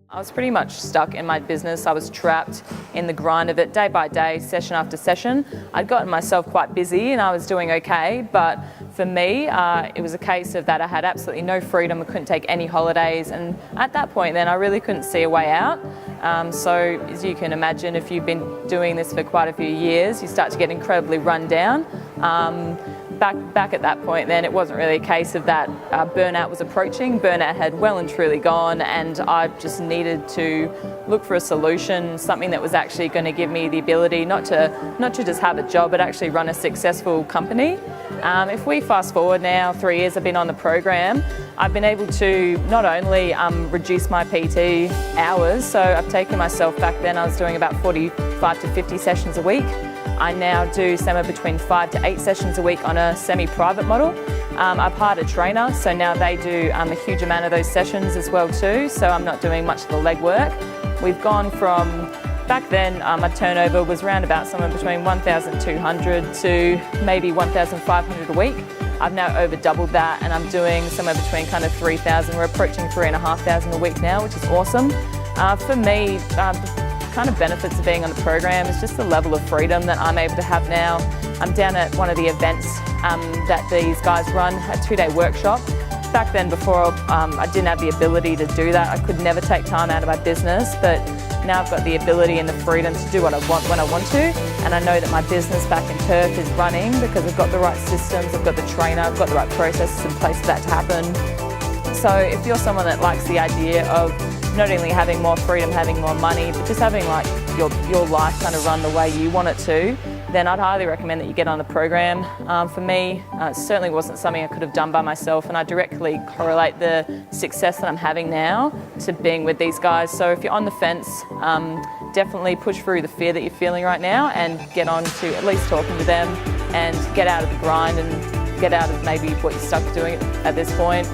I was pretty much stuck in my business. I was trapped in the grind of it day by day, session after session. I'd gotten myself quite busy and I was doing okay, but for me, it was a case of that I had absolutely no freedom. I couldn't take any holidays, and at that point then I really couldn't see a way out. So as you can imagine, if you've been doing this for quite a few years, you start to get incredibly run down. Back at that point then, it wasn't really a case of that burnout was approaching. Burnout had well and truly gone, and I just needed to look for a solution, something that was actually going to give me the ability not to just have a job, but actually run a successful company. If we fast forward now, 3 years I've been on the program, I've been able to not only reduce my PT hours, so I've taken myself, back then I was doing about 45 to 50 sessions a week. I now do somewhere between 5 to 8 sessions a week on a semi-private model. I've hired a trainer, so now they do a huge amount of those sessions as well too, so I'm not doing much of the legwork. We've gone from, back then my turnover was around about somewhere between 1,200 to maybe 1,500 a week. I've now over doubled that, and I'm doing somewhere between kind of 3,000. We're approaching 3,500 a week now, which is awesome. For me, kind of benefits of being on the program is just the level of freedom that I'm able to have now. I'm down at one of the events that these guys run, a 2-day workshop. Back then, before I didn't have the ability to do that. I could never take time out of my business, but now I've got the ability and the freedom to do what I want when I want to, and I know that my business back in Perth is running because I've got the right systems, I've got the trainer, I've got the right processes in place for that to happen. So if you're someone that likes the idea of not only having more freedom, having more money, but just having like your life kind of run the way you want it to, then I'd highly recommend that you get on the program. For me, it certainly wasn't something I could have done by myself, and I directly correlate the success that I'm having now to being with these guys. So if you're on the fence, definitely push through the fear that you're feeling right now and get on to at least talking to them and get out of the grind and get out of maybe what you're stuck doing at this point.